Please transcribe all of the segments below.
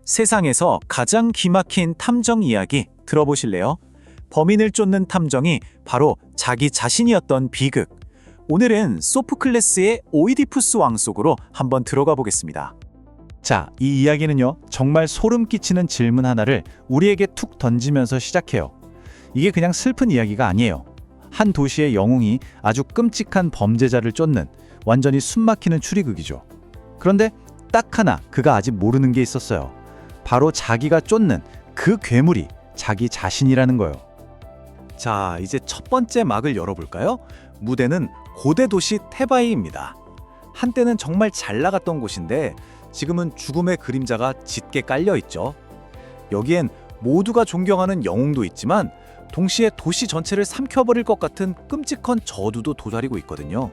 세상에서 가장 기막힌 탐정 이야기 들어보실래요? 범인을 쫓는 탐정이 바로 자기 자신이었던 비극. 오늘은 소프클레스의 오이디푸스 왕 속으로 한번 들어가 보겠습니다. 자, 이 이야기는요, 정말 소름 끼치는 질문 하나를 우리에게 툭 던지면서 시작해요. 이게 그냥 슬픈 이야기가 아니에요. 한 도시의 영웅이 아주 끔찍한 범죄자를 쫓는 완전히 숨막히는 추리극이죠. 그런데 딱 하나 그가 아직 모르는 게 있었어요. 바로 자기가 쫓는 그 괴물이 자기 자신이라는 거예요. 자, 이제 첫 번째 막을 열어볼까요? 무대는 고대 도시 테바이입니다. 한때는 정말 잘 나갔던 곳인데 지금은 죽음의 그림자가 짙게 깔려 있죠. 여기엔 모두가 존경하는 영웅도 있지만 동시에 도시 전체를 삼켜버릴 것 같은 끔찍한 저주도 도사리고 있거든요.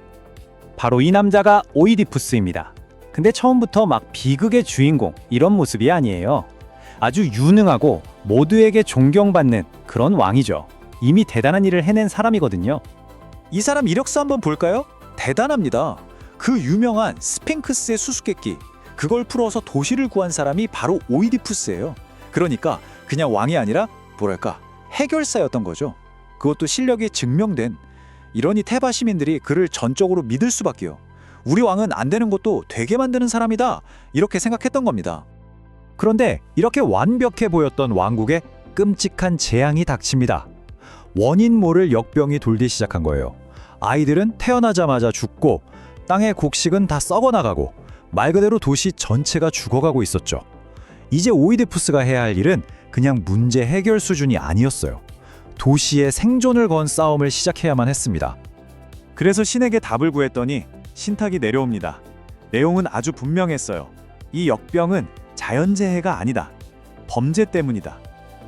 바로 이 남자가 오이디푸스입니다. 근데 처음부터 막 비극의 주인공 이런 모습이 아니에요. 아주 유능하고 모두에게 존경받는 그런 왕이죠. 이미 대단한 일을 해낸 사람이거든요. 이 사람 이력서 한번 볼까요? 대단합니다. 그 유명한 스핑크스의 수수께끼, 그걸 풀어서 도시를 구한 사람이 바로 오이디푸스예요. 그러니까 그냥 왕이 아니라 뭐랄까 해결사였던 거죠. 그것도 실력이 증명된. 이러니 테바 시민들이 그를 전적으로 믿을 수밖에요. 우리 왕은 안 되는 것도 되게 만드는 사람이다, 이렇게 생각했던 겁니다. 그런데 이렇게 완벽해 보였던 왕국에 끔찍한 재앙이 닥칩니다. 원인 모를 역병이 돌기 시작한 거예요. 아이들은 태어나자마자 죽고 땅의 곡식은 다 썩어나가고 말 그대로 도시 전체가 죽어가고 있었죠. 이제 오이디푸스가 해야 할 일은 그냥 문제 해결 수준이 아니었어요. 도시의 생존을 건 싸움을 시작해야만 했습니다. 그래서 신에게 답을 구했더니 신탁이 내려옵니다. 내용은 아주 분명했어요. 이 역병은 자연재해가 아니다. 범죄 때문이다.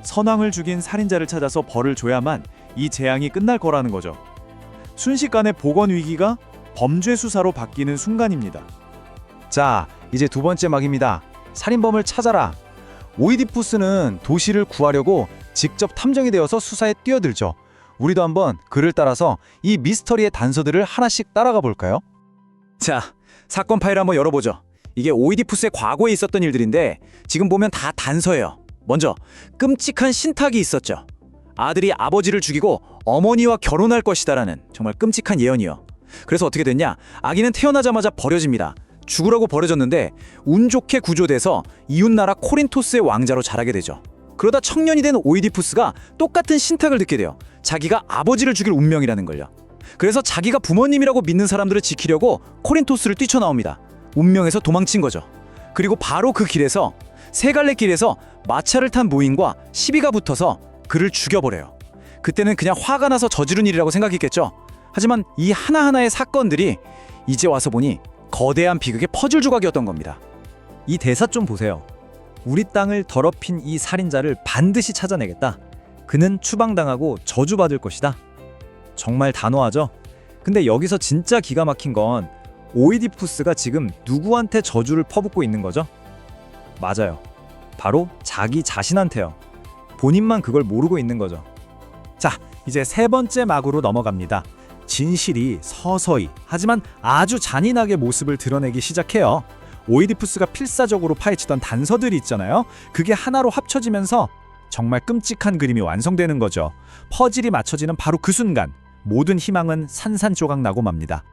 선왕을 죽인 살인자를 찾아서 벌을 줘야만 이 재앙이 끝날 거라는 거죠. 순식간에 보건 위기가 범죄 수사로 바뀌는 순간입니다. 자, 이제 두 번째 막입니다. 살인범을 찾아라. 오이디푸스는 도시를 구하려고 직접 탐정이 되어서 수사에 뛰어들죠. 우리도 한번 그를 따라서 이 미스터리의 단서들을 하나씩 따라가 볼까요? 자, 사건 파일 한번 열어보죠. 이게 오이디푸스의 과거에 있었던 일들인데 지금 보면 다 단서예요. 먼저 끔찍한 신탁이 있었죠. 아들이 아버지를 죽이고 어머니와 결혼할 것이다라는 정말 끔찍한 예언이요. 그래서 어떻게 됐냐? 아기는 태어나자마자 버려집니다. 죽으라고 버려졌는데 운 좋게 구조돼서 이웃나라 코린토스의 왕자로 자라게 되죠. 그러다 청년이 된 오이디푸스가 똑같은 신탁을 듣게 돼요. 자기가 아버지를 죽일 운명이라는 걸요. 그래서 자기가 부모님이라고 믿는 사람들을 지키려고 코린토스를 뛰쳐나옵니다. 운명에서 도망친 거죠. 그리고 바로 그 길에서 세 갈래 길에서 마차를 탄 모인과 시비가 붙어서 그를 죽여버려요. 그때는 그냥 화가 나서 저지른 일이라고 생각했겠죠. 하지만 이 하나하나의 사건들이 이제 와서 보니 거대한 비극의 퍼즐 조각이었던 겁니다. 이 대사 좀 보세요. 우리 땅을 더럽힌 이 살인자를 반드시 찾아내겠다. 그는 추방당하고 저주받을 것이다. 정말 단호하죠? 근데 여기서 진짜 기가 막힌 건 오이디푸스가 지금 누구한테 저주를 퍼붓고 있는 거죠? 맞아요. 바로 자기 자신한테요. 본인만 그걸 모르고 있는 거죠. 자, 이제 세 번째 막으로 넘어갑니다. 진실이 서서히 하지만 아주 잔인하게 모습을 드러내기 시작해요. 오이디푸스가 필사적으로 파헤치던 단서들이 있잖아요. 그게 하나로 합쳐지면서 정말 끔찍한 그림이 완성되는 거죠. 퍼즐이 맞춰지는 바로 그 순간 모든 희망은 산산조각 나고 맙니다.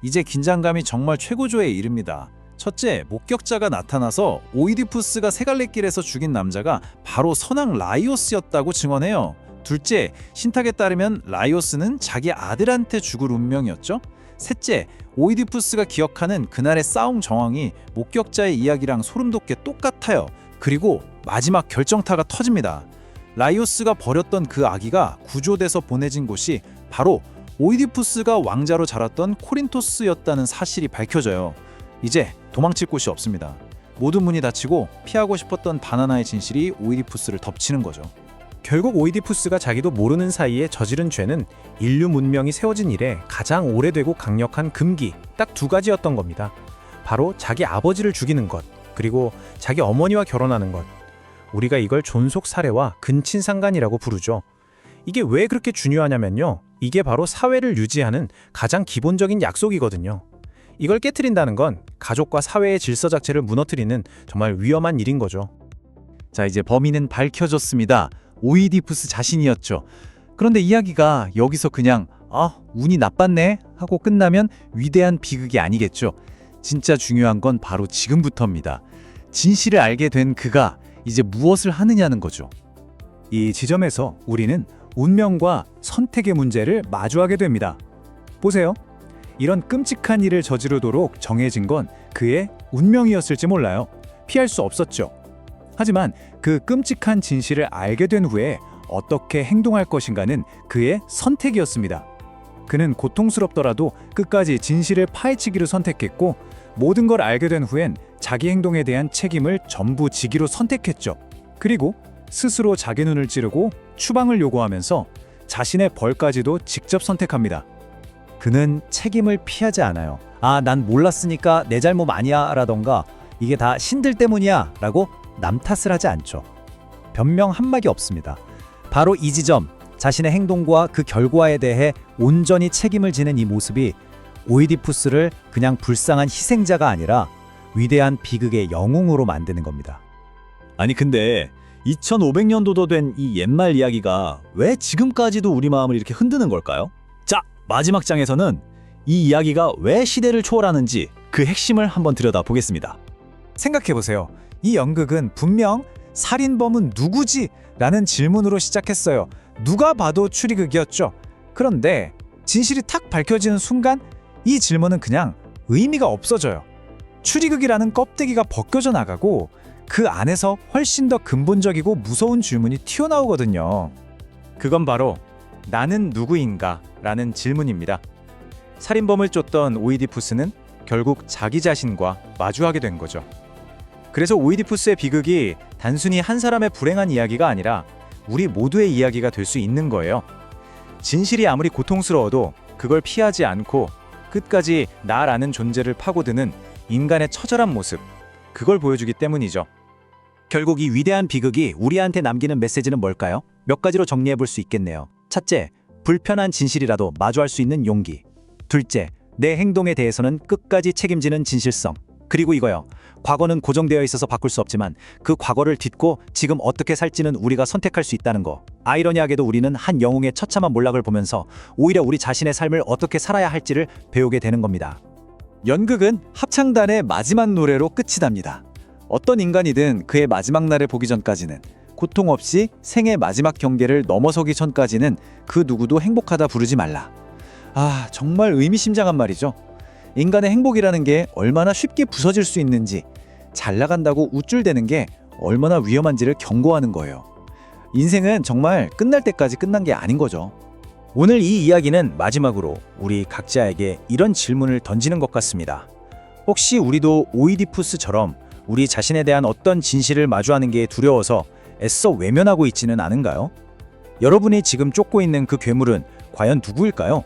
이제 긴장감이 정말 최고조에 이릅니다. 첫째, 목격자가 나타나서 오이디푸스가 세갈래길에서 죽인 남자가 바로 선왕 라이오스였다고 증언해요. 둘째, 신탁에 따르면 라이오스는 자기 아들한테 죽을 운명이었죠. 셋째, 오이디푸스가 기억하는 그날의 싸움 정황이 목격자의 이야기랑 소름돋게 똑같아요. 그리고 마지막 결정타가 터집니다. 라이오스가 버렸던 그 아기가 구조돼서 보내진 곳이 바로 오이디푸스가 왕자로 자랐던 코린토스였다는 사실이 밝혀져요. 이제 도망칠 곳이 없습니다. 모든 문이 닫히고 피하고 싶었던 바나나의 진실이 오이디푸스를 덮치는 거죠. 결국 오이디푸스가 자기도 모르는 사이에 저지른 죄는 인류 문명이 세워진 이래 가장 오래되고 강력한 금기, 딱 두 가지였던 겁니다. 바로 자기 아버지를 죽이는 것, 그리고 자기 어머니와 결혼하는 것. 우리가 이걸 존속 살해와 근친상간이라고 부르죠. 이게 왜 그렇게 중요하냐면요. 이게 바로 사회를 유지하는 가장 기본적인 약속이거든요. 이걸 깨트린다는 건 가족과 사회의 질서 자체를 무너뜨리는 정말 위험한 일인 거죠. 자, 이제 범인은 밝혀졌습니다. 오이디푸스 자신이었죠. 그런데 이야기가 여기서 그냥 운이 나빴네 하고 끝나면 위대한 비극이 아니겠죠. 진짜 중요한 건 바로 지금부터입니다. 진실을 알게 된 그가 이제 무엇을 하느냐는 거죠. 이 지점에서 우리는 운명과 선택의 문제를 마주하게 됩니다. 보세요. 이런 끔찍한 일을 저지르도록 정해진 건 그의 운명이었을지 몰라요. 피할 수 없었죠. 하지만 그 끔찍한 진실을 알게 된 후에 어떻게 행동할 것인가는 그의 선택이었습니다. 그는 고통스럽더라도 끝까지 진실을 파헤치기로 선택했고 모든 걸 알게 된 후엔 자기 행동에 대한 책임을 전부 지기로 선택했죠. 그리고 스스로 자기 눈을 찌르고 추방을 요구하면서 자신의 벌까지도 직접 선택합니다. 그는 책임을 피하지 않아요. 난 몰랐으니까 내 잘못 아니야 라던가 이게 다 신들 때문이야 라고 남 탓을 하지 않죠. 변명 한마디 없습니다. 바로 이 지점, 자신의 행동과 그 결과에 대해 온전히 책임을 지는 이 모습이 오이디푸스를 그냥 불쌍한 희생자가 아니라 위대한 비극의 영웅으로 만드는 겁니다. 아니 근데 2500년도도 된 이 옛말 이야기가 왜 지금까지도 우리 마음을 이렇게 흔드는 걸까요? 자, 마지막 장에서는 이 이야기가 왜 시대를 초월하는지 그 핵심을 한번 들여다보겠습니다. 생각해보세요. 이 연극은 분명 살인범은 누구지? 라는 질문으로 시작했어요. 누가 봐도 추리극이었죠. 그런데 진실이 탁 밝혀지는 순간 이 질문은 그냥 의미가 없어져요. 추리극이라는 껍데기가 벗겨져 나가고 그 안에서 훨씬 더 근본적이고 무서운 질문이 튀어나오거든요. 그건 바로 나는 누구인가? 라는 질문입니다. 살인범을 쫓던 오이디푸스는 결국 자기 자신과 마주하게 된 거죠. 그래서 오이디푸스의 비극이 단순히 한 사람의 불행한 이야기가 아니라 우리 모두의 이야기가 될 수 있는 거예요. 진실이 아무리 고통스러워도 그걸 피하지 않고 끝까지 나라는 존재를 파고드는 인간의 처절한 모습, 그걸 보여주기 때문이죠. 결국 이 위대한 비극이 우리한테 남기는 메시지는 뭘까요? 몇 가지로 정리해 볼 수 있겠네요. 첫째, 불편한 진실이라도 마주할 수 있는 용기. 둘째, 내 행동에 대해서는 끝까지 책임지는 진실성. 그리고 이거요. 과거는 고정되어 있어서 바꿀 수 없지만 그 과거를 딛고 지금 어떻게 살지는 우리가 선택할 수 있다는 거. 아이러니하게도 우리는 한 영웅의 처참한 몰락을 보면서 오히려 우리 자신의 삶을 어떻게 살아야 할지를 배우게 되는 겁니다. 연극은 합창단의 마지막 노래로 끝이 납니다. 어떤 인간이든 그의 마지막 날을 보기 전까지는, 고통 없이 생의 마지막 경계를 넘어서기 전까지는 그 누구도 행복하다 부르지 말라. 정말 의미심장한 말이죠. 인간의 행복이라는 게 얼마나 쉽게 부서질 수 있는지, 잘 나간다고 우쭐대는 게 얼마나 위험한지를 경고하는 거예요. 인생은 정말 끝날 때까지 끝난 게 아닌 거죠. 오늘 이 이야기는 마지막으로 우리 각자에게 이런 질문을 던지는 것 같습니다. 혹시 우리도 오이디푸스처럼 우리 자신에 대한 어떤 진실을 마주하는 게 두려워서 애써 외면하고 있지는 않은가요? 여러분이 지금 쫓고 있는 그 괴물은 과연 누구일까요?